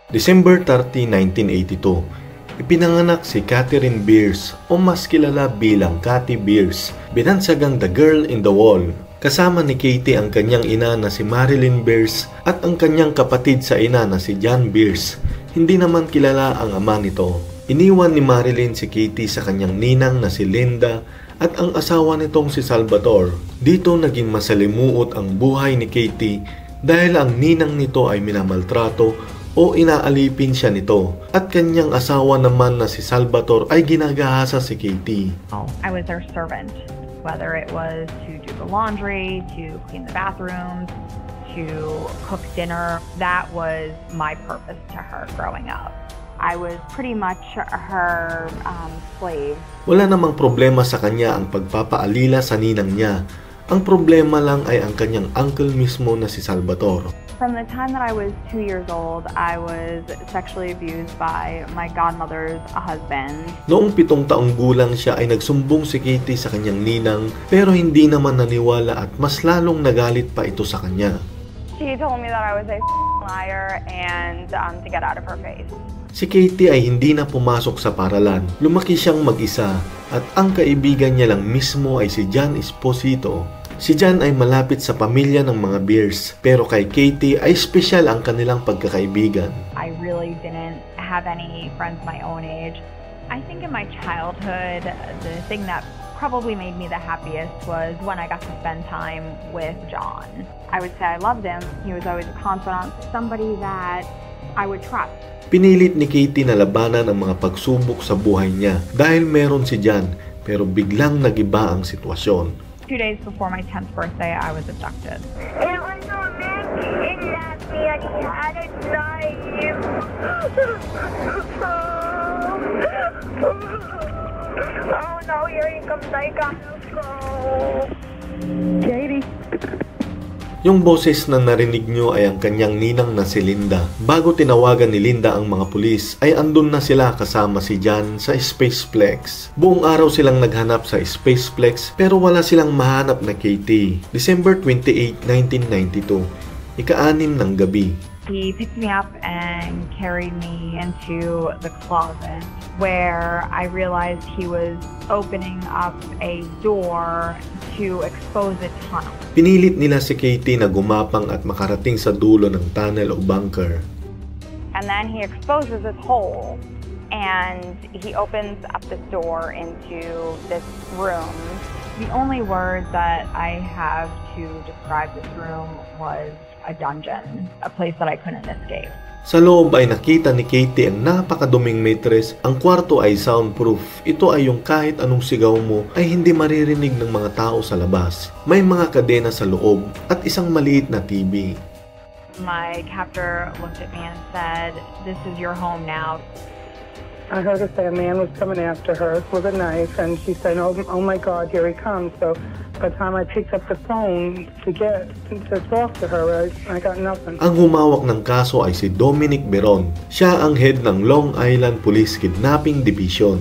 December 30, 1982, ipinanganak si Catherine Beers o mas kilala bilang Cathy Beers, binansagang The Girl in the Wall. Kasama ni Katie ang kanyang ina na si Marilyn Beers at ang kanyang kapatid sa ina na si John Beers. Hindi naman kilala ang ama nito. Iniwan ni Marilyn si Katie sa kanyang ninang na si Linda at ang asawa nitong si Salvatore. Dito naging masalimuot ang buhay ni Katie dahil ang ninang nito ay minamaltrato o inaalipin siya nito at kanyang asawa naman na si Salvatore ay ginagahasa si Katie. I was their servant, whether it was to do the laundry, to clean the bathrooms, to cook dinner. That was my purpose to her growing up. I was pretty much her slave. Wala namang problema sa kanya ang pagpapaalila sa ninang niya. Ang problema lang ay ang kanyang uncle mismo na si Salvatore. From the time that I was 2 years old, I was sexually abused by my godmother's husband. Noong 7 taong gulang siya ay nagsumbong si Katie sa kanyang ninang pero hindi naman naniwala at mas lalong nagalit pa ito sa kanya. She told me that I was a liar and to get out of her face. Si Katie ay hindi na pumasok sa paralan. Lumaki siyang mag-isa at ang kaibigan niya lang mismo ay si John Esposito. Si John ay malapit sa pamilya ng mga Beers, pero kay Katie ay espesyal ang kanilang pagkakaibigan. I really didn't have any friends my own age. I think in my childhood, the thing that probably made me the happiest was when I got to spend time with John. I would say I loved him. He was always a confidant, somebody that I would trust. Pinilit ni Katie na labanan ang mga pagsubok sa buhay niya dahil meron si John, pero biglang nagiba ang sitwasyon. 2 days before my 10th birthday, I was abducted. It was a man in Latvia and he had a knife. Oh no, here he comes. I gotta go. Katie. Yung boses na narinig nyo ay ang kanyang ninang na si Linda. Bago tinawagan ni Linda ang mga pulis, ay andun na sila kasama si John sa Spaceplex. Buong araw silang naghanap sa Spaceplex pero wala silang mahanap na Katie. December 28, 1992, ika-6 ng gabi. He picked me up and carried me into the closet where I realized he was opening up a door to expose a tunnel. Pinilit nila si Katie na gumapang at makarating sa dulo ng tunnel o bunker. And then he exposes this hole and he opens up this door into this room. The only word that I have to describe this room was a dungeon, a place that I couldn't escape. Sa loob ay nakita ni Katie ang napakaduming mattress. Ang kwarto ay soundproof. Ito ay yung kahit anong sigaw mo ay hindi maririnig ng mga tao sa labas. May mga kadena sa loob at isang maliit na TV. My captor looked at me and said, "This is your home now." I heard her say a man was coming after her with a knife, and she said, oh my God, here he comes. So by the time I picked up the phone to talk to her, I got nothing. Ang humawak ng kaso ay si Dominic Beron. Siya ang head ng Long Island Police Kidnapping Division.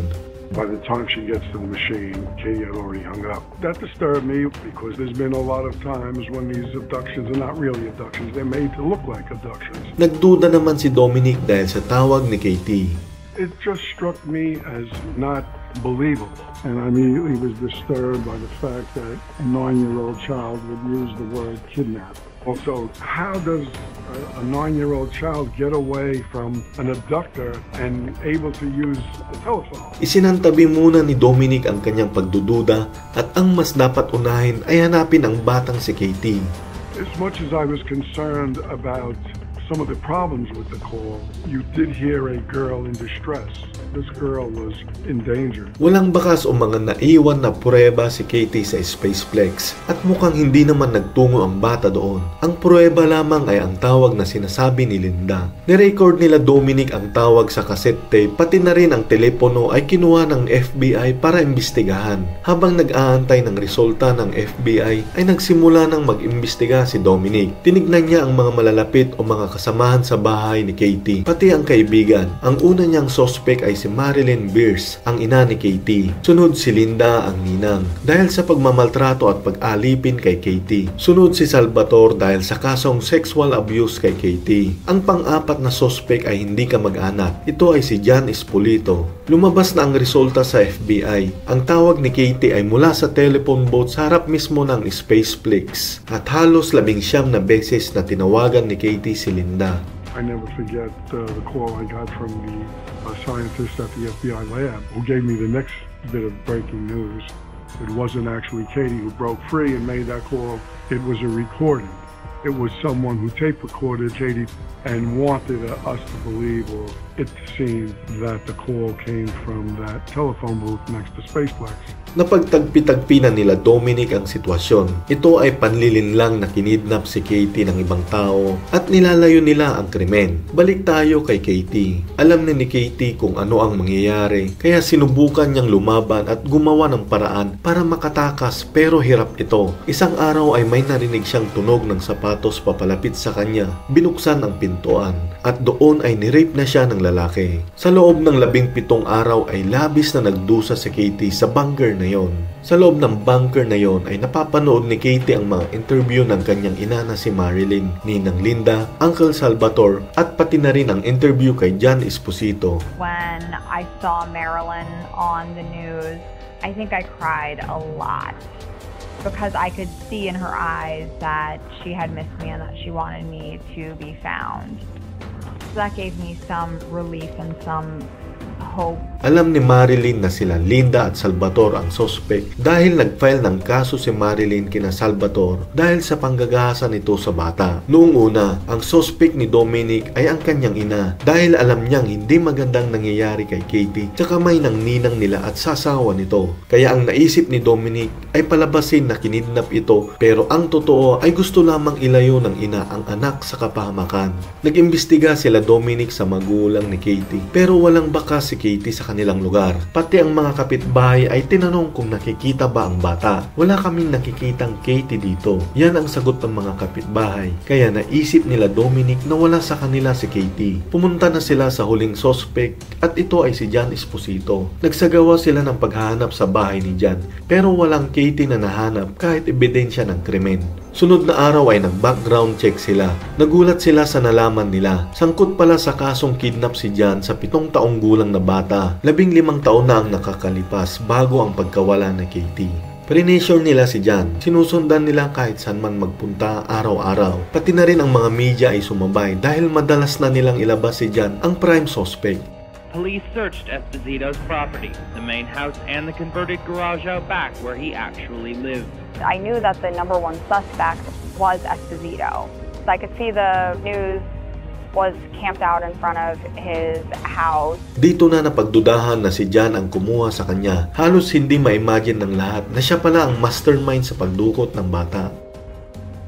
By the time she gets to the machine, Katie had already hung up. That disturbed me because there's been a lot of times when these abductions are not really abductions. They're made to look like abductions. Nagduda naman si Dominic dahil sa tawag ni Katie. It just struck me as not believable. And I immediately was disturbed by the fact that a 9-year-old child would use the word kidnap. Also, how does a 9-year-old child get away from an abductor and able to use the telephone? Isinantabi muna ni Dominic ang kanyang pagdududa at ang mas dapat unahin ay hanapin ang batang si Katie. As much as I was concerned about some of the problems with the call, you did hear a girl in distress. This girl was in danger. Walang bakas o mga naiwan na pruweba si Katie sa Spaceplex at mukhang hindi naman nagtungo ang bata doon. Ang pruweba lamang ay ang tawag na sinasabi ni Linda. Nirecord nila Dominic ang tawag sa cassette tape, pati na rin ang telepono ay kinuha ng FBI para imbestigahan. Habang nag-aantay ng resulta ng FBI ay nagsimula ng mag-imbestiga si Dominic. Tinignan niya ang mga malalapit o mga kasamahan sa bahay ni Katie, pati ang kaibigan. Ang una niyang suspect ay si Marilyn Beers, ang ina ni Katie. Sunod si Linda, ang ninang, dahil sa pagmamaltrato at pag-alipin kay Katie. Sunod si Salvatore dahil sa kasong sexual abuse kay Katie. Ang pang-apat na suspect ay hindi kamag-anak. Ito ay si John Espolito. Lumabas na ang resulta sa FBI. Ang tawag ni Katie ay mula sa telephone booth sa harap mismo ng Spaceplex at halos 19 na beses na tinawagan ni Katie si Linda. I never forget the call I got from the scientist at the FBI lab who gave me the next bit of breaking news. It wasn't actually Katie who broke free and made that call. It was a recording. It was someone who tape recorded Katie and wanted us to believe, or it seemed, that the call came from that telephone booth next to Spaceplex. Napagtagpi-tagpi na nila Dominic ang sitwasyon. Ito ay panlilinlang na kinidnap si Katie ng ibang tao at nilalayo nila ang krimen. Balik tayo kay Katie. Alam ni Katie kung ano ang mangyayari, kaya sinubukan niyang lumaban at gumawa ng paraan para makatakas, pero hirap ito. Isang araw ay may narinig siyang tunog ng sapatos papalapit sa kanya. Binuksan ang pintuan at doon ay nirape na siya ng lalaki. Sa loob ng 17 araw ay labis na nagdusa si Katie sa bunker na yon. Sa loob ng bunker na yon ay napapanood ni Katie ang mga interview ng kanyang ina na si Marilyn, Ninang Linda, Uncle Salvatore at pati na rin ang interview kay John Esposito. When I saw Marilyn on the news, I think I cried a lot because I could see in her eyes that she had missed me and that she wanted me to be found. So that gave me some relief and some hope. Alam ni Marilyn na sila Linda at Salvatore ang suspect dahil nag-file ng kaso si Marilyn kina Salvatore dahil sa panggagahasan nito sa bata. Noong una, ang suspect ni Dominic ay ang kanyang ina dahil alam niyang hindi magandang nangyayari kay Katie tsaka may nang ninang nila at sasawa nito. Kaya ang naisip ni Dominic ay palabasin na kinidnap ito, pero ang totoo ay gusto lamang ilayo ng ina ang anak sa kapahamakan. Nag-imbestiga sila Dominic sa magulang ni Katie pero walang bakas si Katie sa kanilang lugar. Pati ang mga kapitbahay ay tinanong kung nakikita ba ang bata. Wala kaming nakikitang Katie dito. Yan ang sagot ng mga kapitbahay. Kaya naisip nila Dominic na wala sa kanila si Katie. Pumunta na sila sa huling suspect at ito ay si John Esposito. Nagsagawa sila ng paghahanap sa bahay ni John pero walang Katie na nahanap kahit ebidensya ng krimen. Sunod na araw ay nag-background check sila. Nagulat sila sa nalaman nila. Sangkot pala sa kasong kidnap si John sa 7 taong gulang na bata. 15 taon na ang nakakalipas bago ang pagkawala ni Katie. Pre-nation nila si John. Sinusundan nila kahit saan man magpunta araw-araw. Pati na rin ang mga media ay sumabay dahil madalas na nilang ilabas si John ang prime suspect. Police searched Esposito's property, the main house and the converted garage out back where he actually lived. I knew that the number one suspect was Esposito. So I could see the news was camped out in front of his house. Dito na napagdudahan na si John ang kumuha sa kanya. Halos hindi ma-imagine ng lahat na siya pala ang mastermind sa pagdukot ng bata.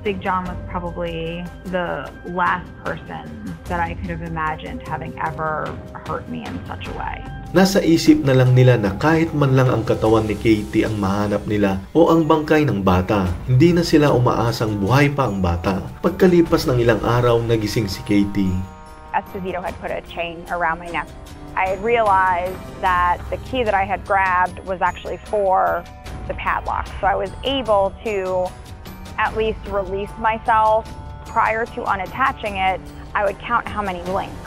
Big John was probably the last person that I could have imagined having ever hurt me in such a way. Nasa isip na lang nila na kahit man lang ang katawan ni Katie ang mahanap nila o ang bangkay ng bata, hindi na sila umaasang buhay pa ang bata. Pagkalipas ng ilang araw, nagising si Katie. Esposito had put a chain around my neck. I had realized that the key that I had grabbed was actually for the padlock. So I was able to at least release myself. Prior to unattaching it, I would count how many links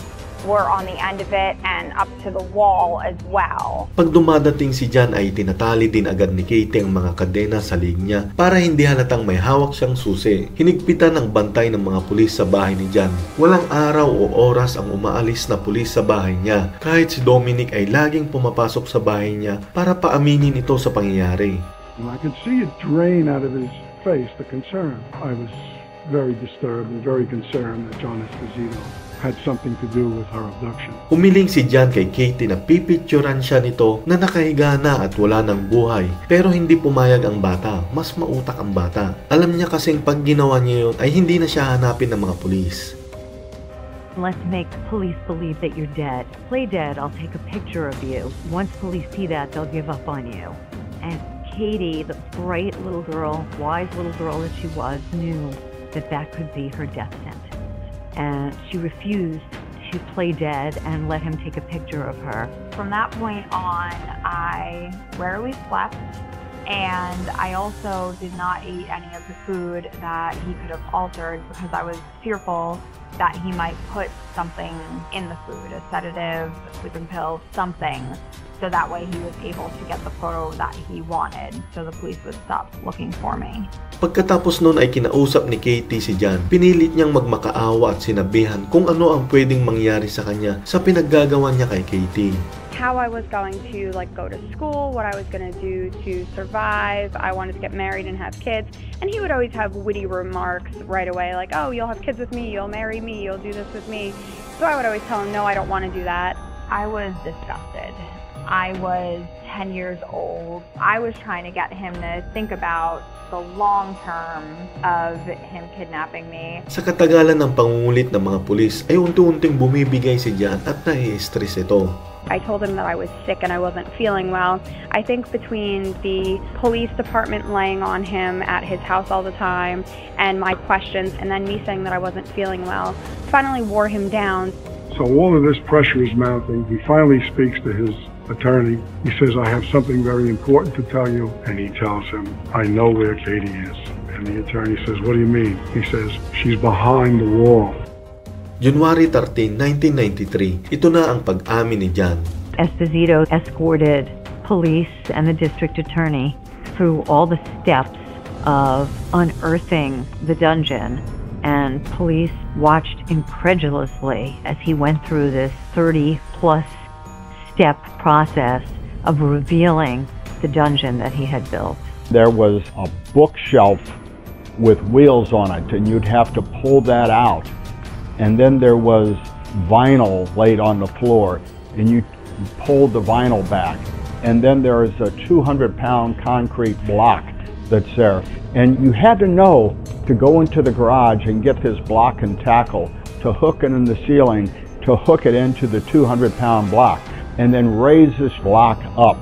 were on the end of it and up to the wall as well. Pag dumadating si John ay tinatali din agad ni Katie ang mga kadena sa leg niya para hindi halatang may hawak siyang susi. Hinigpitan ng bantay ng mga pulis sa bahay ni John. Walang araw o oras ang umaalis na pulis sa bahay niya. Kahit si Dominic ay laging pumapasok sa bahay niya para paaminin ito sa pangyayari. I could see it drain out of his face, the concern. I was very disturbed and very concerned that John Esposito had something to do with her abduction. Humiling si John kay Katie na pipicturan siya nito na nakahiga na at wala ng buhay. Pero hindi pumayag ang bata. Mas mautak ang bata. Alam niya kasing pag ginawa niya yun ay hindi na siya hanapin ng mga pulis. Let's make police believe that you're dead. Play dead, I'll take a picture of you. Once police see that, they'll give up on you. And Katie, the bright little girl, wise little girl that she was, knew that that could be her death sentence. and she refused to play dead and let him take a picture of her. From that point on, I rarely slept, and I also did not eat any of the food that he could have altered because I was fearful that he might put something in the food, a sedative, sleeping pill, something, so that way he was able to get the photo that he wanted, so the police would stop looking for me. Pagkatapos nun ay kinausap ni Katie si John. Pinilit niyang magmakaawa at sinabihan kung ano ang pwedeng mangyari sa kanya sa pinaggagawa niya kay Katie. How I was going to go to school, what I was going to do to survive. I wanted to get married and have kids. And he would always have witty remarks right away, like, oh, you'll have kids with me, you'll marry me, you'll do this with me. So I would always tell him, no, I don't want to do that. I was disgusted. I was 10 years old. I was trying to get him to think about the long term of him kidnapping me. Sa katagalan ng pangungulit ng mga pulis ay unti-unting bumibigay si John at nai-stress ito. I told him that I was sick and I wasn't feeling well. I think between the police department laying on him at his house all the time and my questions and then me saying that I wasn't feeling well finally wore him down. So all of this pressure is mounting. He finally speaks to his attorney. He says, I have something very important to tell you. And he tells him, I know where Katie is. And the attorney says, what do you mean? He says, she's behind the wall. January 13, 1993, ito na ang pag-amin ni John. Esposito escorted police and the district attorney through all the steps of unearthing the dungeon, and police watched incredulously as he went through this 30-plus step process of revealing the dungeon that he had built. There was a bookshelf with wheels on it, and you'd have to pull that out. And then there was vinyl laid on the floor, and you pulled the vinyl back. And then there is a 200-pound concrete block that's there. And you had to know to go into the garage and get this block and tackle, to hook it in the ceiling, to hook it into the 200-pound block, and then raise this block up.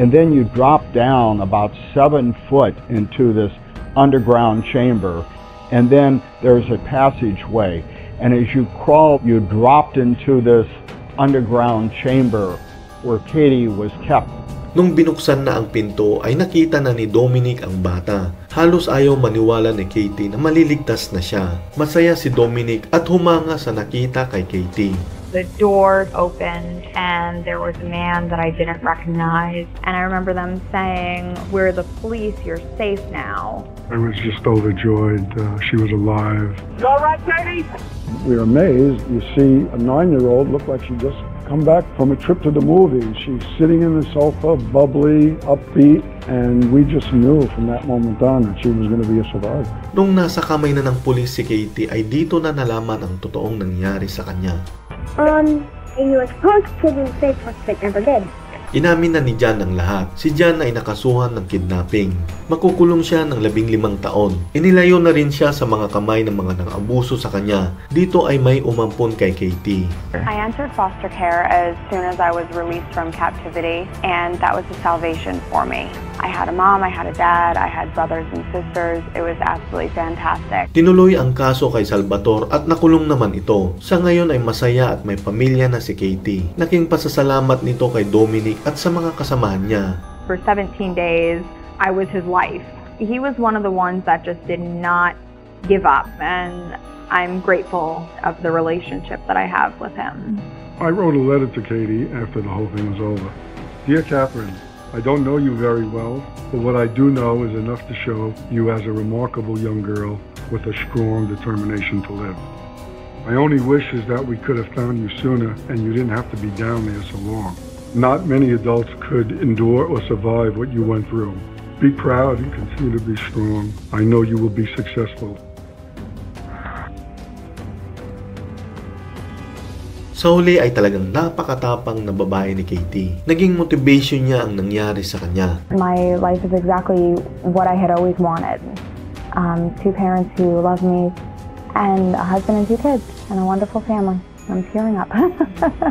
And then you drop down about 7 foot into this underground chamber. And then there's a passageway. And as you crawled, you dropped into this underground chamber where Katie was kept. Nung binuksan na ang pinto ay nakita na ni Dominic ang bata. Halos ayaw maniwala ni Katie na maliligtas na siya. Masaya si Dominic at humanga sa nakita kay Katie. The door opened and there was a man that I didn't recognize. And I remember them saying, we're the police, you're safe now. I was just overjoyed. She was alive. You all right, Katie? We were amazed. You see a 9-year-old look like she just come back from a trip to the movies. She's sitting in the sofa, bubbly, upbeat, and we just knew from that moment on that she was going to be a survivor. Nung nasa kamay na ng pulis si Katie ay dito na nalaman ang totoong nangyari sa kanya. He was supposed to be safe, but never did. Inamin na ni John ang lahat. Si John ay nakasuhan ng kidnapping. Makukulong siya ng 15 taon. Inilayo na rin siya sa mga kamay ng mga nang-abuso sa kanya. Dito ay may umampon kay Katie. I entered foster care as soon as I was released from captivity, and that was a salvation for me. I had a mom, I had a dad, I had brothers and sisters. It was absolutely fantastic. Tinuloy ang kaso kay Salvatore at nakulong naman ito. Sa ngayon ay masaya at may pamilya na si Katie. Laking pasasalamat nito kay Dominic at sa mga kasamahan niya. For 17 days, I was his life. He was one of the ones that just did not give up, and I'm grateful of the relationship that I have with him. I wrote a letter to Katie after the whole thing was over. Dear Catherine, I don't know you very well, but what I do know is enough to show you as a remarkable young girl with a strong determination to live. My only wish is that we could have found you sooner and you didn't have to be down there so long. Not many adults could endure or survive what you went through. Be proud and continue to be strong. I know you will be successful. Sa huli ay talagang napakatapang na babae ni Katie. Naging motivation niya ang nangyari sa kanya. My life is exactly what I had always wanted. 2 parents who love me, and a husband and 2 kids, and a wonderful family. I'm tearing up.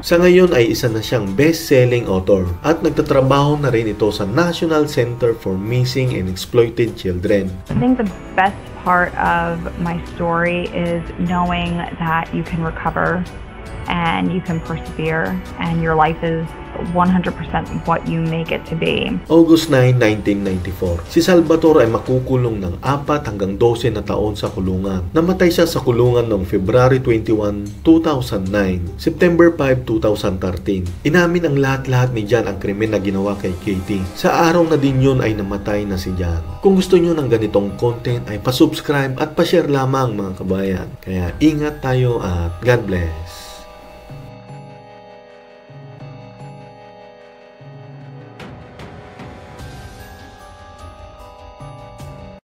Sa ngayon ay isa na siyang best-selling author at nagtatrabaho na rin ito sa National Center for Missing and Exploited Children. I think the best part of my story is knowing that you can recover and you can persevere and your life is 100% what you make it to be. August 9, 1994. Si Salvatore ay makukulong ng 4 hanggang 12 na taon sa kulungan. Namatay siya sa kulungan noong February 21, 2009, September 5, 2013. Inamin ang lahat-lahat ni John ang krimen na ginawa kay Katie. Sa araw na din yun ay namatay na si John. Kung gusto nyo ng ganitong content ay pasubscribe at pa-share lamang mga kabayan. Kaya ingat tayo at God bless.